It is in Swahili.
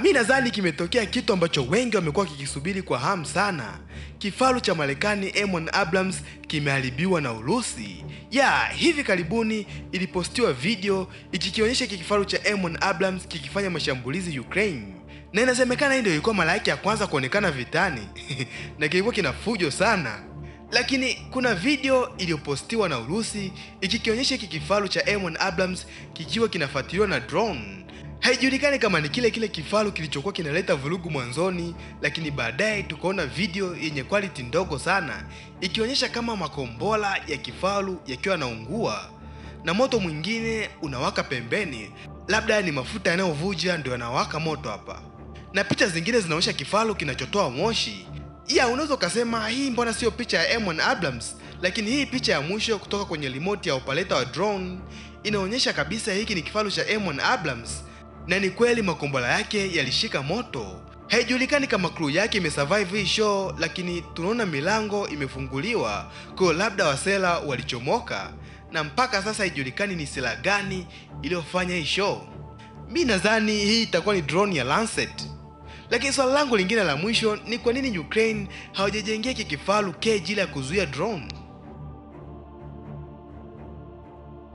Mi nadhani kimetokea kitu ambacho wengi wamekuwa kikisubiri kwa hamu sana. Kifaru cha Marekani M1 ABRAMS kimeharibiwa na Urusi. Hivi karibuni ilipostiwa video ikikionyesha kifaru cha M1 ABRAMS kikifanya mashambulizi Ukraine. Na inasemekana hii ndio ilikuwa mara yake ya kwanza kuonekana vitani. Na kilikuwa kinafujo sana. Lakini kuna video iliyopostiwa na Urusi ikikionyesha kifaru cha M1 ABRAMS kikiwa kinafuatiliwa na drone. Haijulikani kama ni kile kifaru kilichokuwa kinaleta vurugu mwanzoni, lakini baadaye tukaona video yenye quality ndogo sana ikionyesha kama makombora ya kifaru yakiwa yanaungua na moto mwingine unawaka pembeni, labda ni mafuta yanayovuja ndio yanawaka moto hapa. Na picha zingine zinaonyesha kifaru kinachotoa moshi. Unaweza kusema hii mbona sio picha ya M1 ABRAMS, lakini hii picha ya mwisho kutoka kwenye remote ya operator wa drone inaonyesha kabisa hiki ni kifaru cha M1 ABRAMS. Na ni kweli makombora yake yalishika moto. Haijulikani kama crew yake imesurvive hii show, lakini tunaona milango imefunguliwa, kwa labda wasela walichomoka, na mpaka sasa haijulikani ni silaha gani iliyofanya hii show. Mimi nadhani hii itakuwa ni drone ya Lancet. Lakini swali langu lingine la mwisho ni kwa nini Ukraine hawajajengea kifaru cage ili ya kuzuia drone?